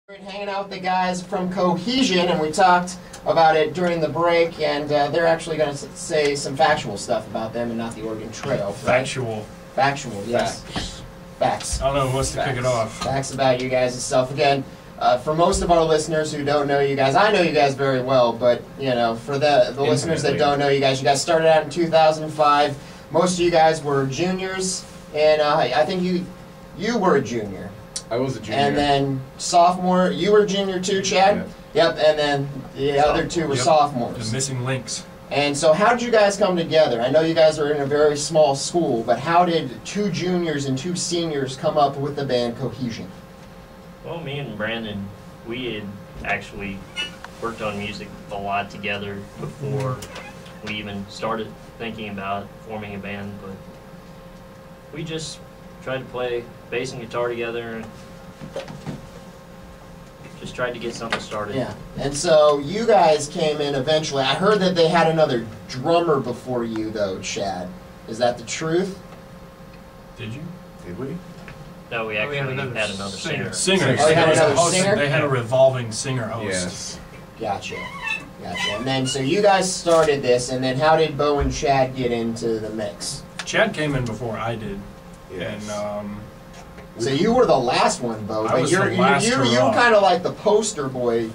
We're hanging out with the guys from Cohesion, and we talked about it during the break, and they're actually going to say some factual stuff about them and not the Oregon Trail. Right? Factual, yes. Facts. I don't know who wants to kick it off. Facts about you guys and stuff. Again, for most of our listeners who don't know you guys, I know you guys very well, but you know, for the listeners that don't know you guys started out in 2005. Most of you guys were juniors, and I think you were a junior. I was a junior. And then sophomore, you were a junior too, Chad? Yep, and then the other two were sophomores. The missing links. And so how did you guys come together? I know you guys are in a very small school, but how did two juniors and two seniors come up with the band Cohesion? Well, me and Brandon, we had actually worked on music a lot together before we even started thinking about forming a band, but we just tried to play bass and guitar together and just tried to get something started. Yeah, and so you guys came in eventually. I heard that they had another drummer before you, though, Chad. Is that the truth? Did you? Did we? No, we actually had another singer. Oh, you had another singer? They had a revolving singer host. Yes. Gotcha. And then, so you guys started this, and then how did Beau and Chad get into the mix? Chad came in before I did. Yes. And, so you were the last one, Beau, but you're kind of like the poster boy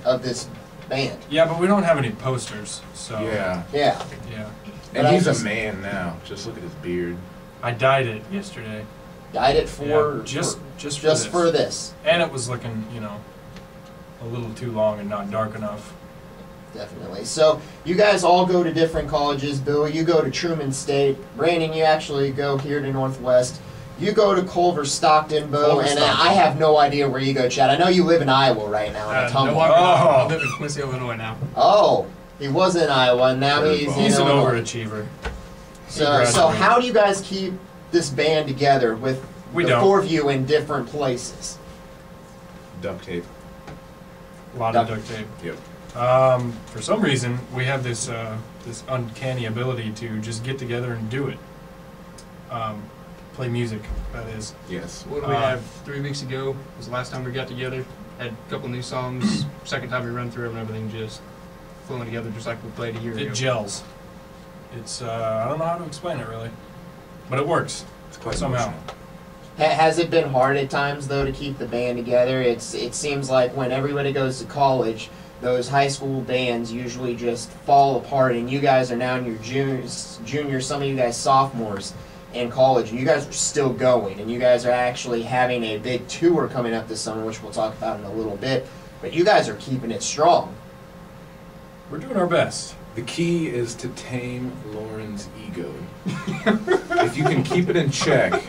of this band. Yeah, but we don't have any posters, so. Yeah. And he's a man now. Just look at his beard. I dyed it yesterday. Dyed it for just for this. And it was looking, you know, a little too long and not dark enough. Definitely. So you guys all go to different colleges. Bill, you go to Truman State. Brandon, you actually go here to Northwest. You go to Culver Stockton, Beau, and I have no idea where you go, Chad. I know you live in Iowa right now. No longer. I live in Quincy, Illinois now. Oh, he was in Iowa, and now he's an Illinois. overachiever. So how do you guys keep this band together with the four of you in different places? Duct tape. A lot of duct tape. Yep. For some reason, we have this this uncanny ability to just get together and do it. Play music, that is. Yes. What did we have 3 weeks ago? Was the last time we got together. Had a couple new songs. Second time we run through them and everything just flowing together just like we played a year ago. It gels. It's I don't know how to explain it really, but it works. It's quite somehow. Has it been hard at times though to keep the band together? It seems like when everybody goes to college, those high school bands usually just fall apart, and you guys are now in your juniors, some of you guys sophomores in college, and you guys are still going, and you guys are actually having a big tour coming up this summer, which we'll talk about in a little bit, but you guys are keeping it strong. We're doing our best. The key is to tame Lauren's ego. If you can keep it in check,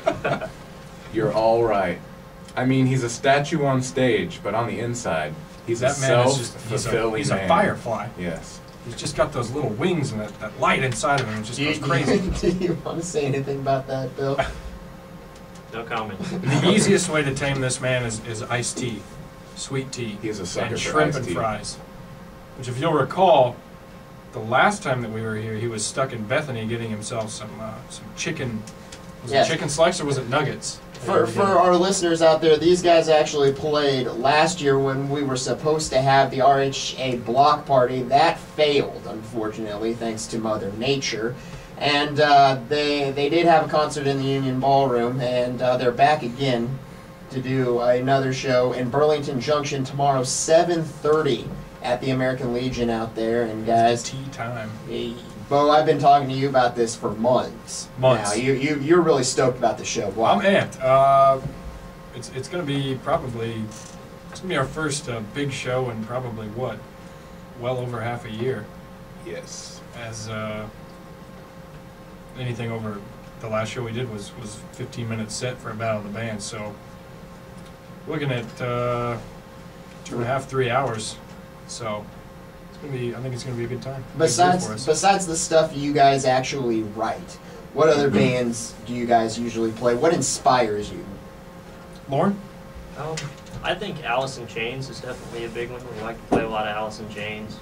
you're all right. I mean, he's a statue on stage, but on the inside, he's a self-fulfilling He's a firefly. Yes. He's just got those little wings and that light inside of him. It just goes crazy. Do you want to say anything about that, Bill? No comment. The easiest way to tame this man is iced tea, sweet tea, He is a sucker and for shrimp iced and tea. fries. Which, if you'll recall, the last time that we were here, he was stuck in Bethany getting himself some chicken. Was it chicken slice or was it nuggets? For our listeners out there, these guys actually played last year when we were supposed to have the RHA block party. That failed, unfortunately, thanks to Mother Nature. And they did have a concert in the Union Ballroom, and they're back again to do another show in Burlington Junction tomorrow, 7:30 at the American Legion out there. And guys, tea time. Beau, I've been talking to you about this for months. Now, you're really stoked about the show. Wow. I'm amped. It's going to be our first big show in probably what, well over half a year. Yes. As anything over the last show we did was 15 minutes set for a battle of the bands. So looking at 2.5, 3 hours. So. I think it's going to be a good time. Besides the stuff you guys actually write, what other bands do you guys usually play? What inspires you? Lauren? I think Alice in Chains is definitely a big one. We like to play a lot of Alice in Chains.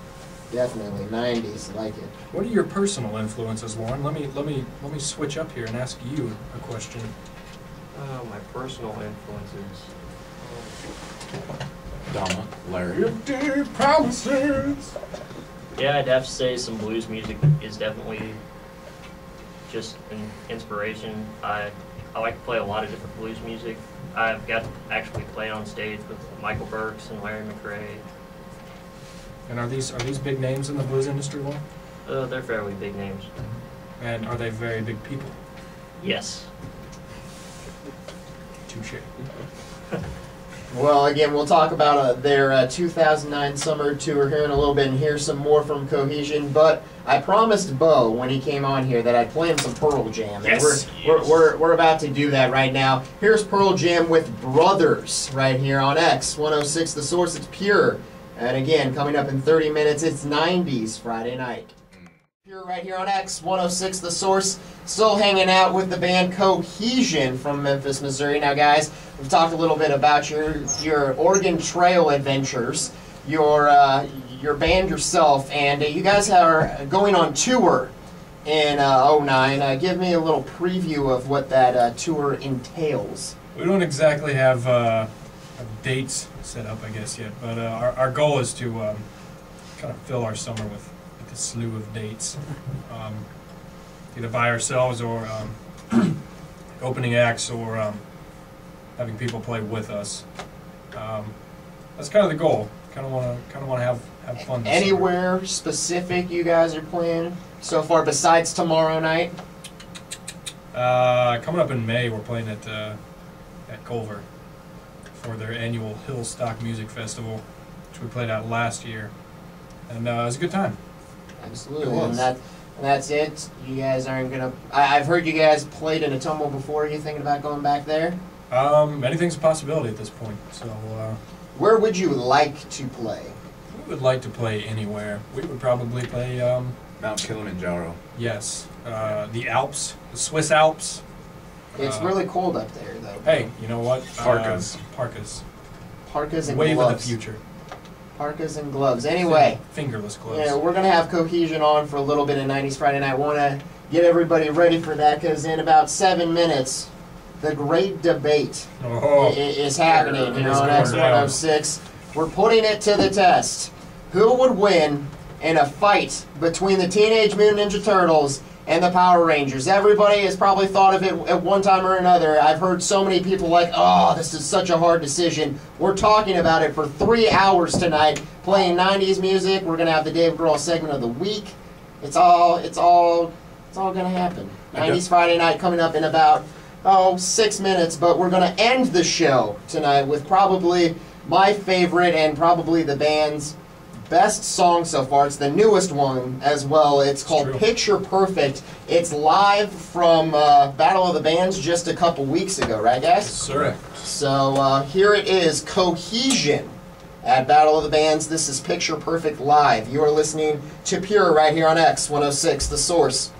Definitely 90s, like it. What are your personal influences, Lauren? Let me switch up here and ask you a question. My personal influences. Donna, Larry of Deep Promises. Yeah, I'd have to say some blues music is definitely just an inspiration. I like to play a lot of different blues music. I've got to actually play on stage with Michael Burks and Larry McRae. And are these big names in the blues industry, Will? They're fairly big names. And are they very big people? Yes. Touche. Well, again, we'll talk about their 2009 summer tour here in a little bit and hear some more from Cohesion. But I promised Beau when he came on here that I'd play him some Pearl Jam. Yes. And we're about to do that right now. Here's Pearl Jam with Brothers right here on X 106 The Source. It's Pure. And again, coming up in 30 minutes, it's 90s Friday night. Pure right here on X 106 The Source. Still hanging out with the band Cohesion from Memphis, Missouri. Now, guys, we've talked a little bit about your Oregon Trail adventures, your band yourself, and you guys are going on tour in '09. Give me a little preview of what that tour entails. We don't exactly have dates set up, I guess, yet, but our goal is to kind of fill our summer with a slew of dates, either by ourselves or opening acts or having people play with us. That's kind of the goal. Kind of want to have fun. This Anywhere summer. specific you guys are playing so far besides tomorrow night? Coming up in May, we're playing at Culver for their annual Hillstock Music Festival, which we played at last year, and it was a good time. Absolutely, and that's it. You guys aren't gonna. I've heard you guys played in a tumble before. Are you thinking about going back there? Anything's a possibility at this point. So, Where would you like to play? we would like to play anywhere. We would probably play, Mount Kilimanjaro. yes, the Alps, the Swiss Alps. It's really cold up there, though. Hey, you know what? Parkas. Parkas. Parkas and Wave gloves. of the future. Parkas and gloves. Anyway, Fingerless gloves. yeah, we're gonna have Cohesion on for a little bit of 90s Friday night. Want to get everybody ready for that because in about 7 minutes, the great debate is happening here on X106. We're putting it to the test. Who would win in a fight between the Teenage Mutant Ninja Turtles and the Power Rangers? Everybody has probably thought of it at one time or another. I've heard so many people like, oh, this is such a hard decision. We're talking about it for 3 hours tonight, playing 90s music. We're going to have the Dave Grohl segment of the week. It's all going to happen. 90s Friday night coming up in about 6 minutes, but we're going to end the show tonight with probably my favorite and probably the band's best song so far. It's the newest one as well. It's called Picture Perfect. It's live from Battle of the Bands just a couple weeks ago, right, guys? Yes, sir. So here it is, Cohesion at Battle of the Bands. This is Picture Perfect live. You are listening to Pure right here on X 106, The Source.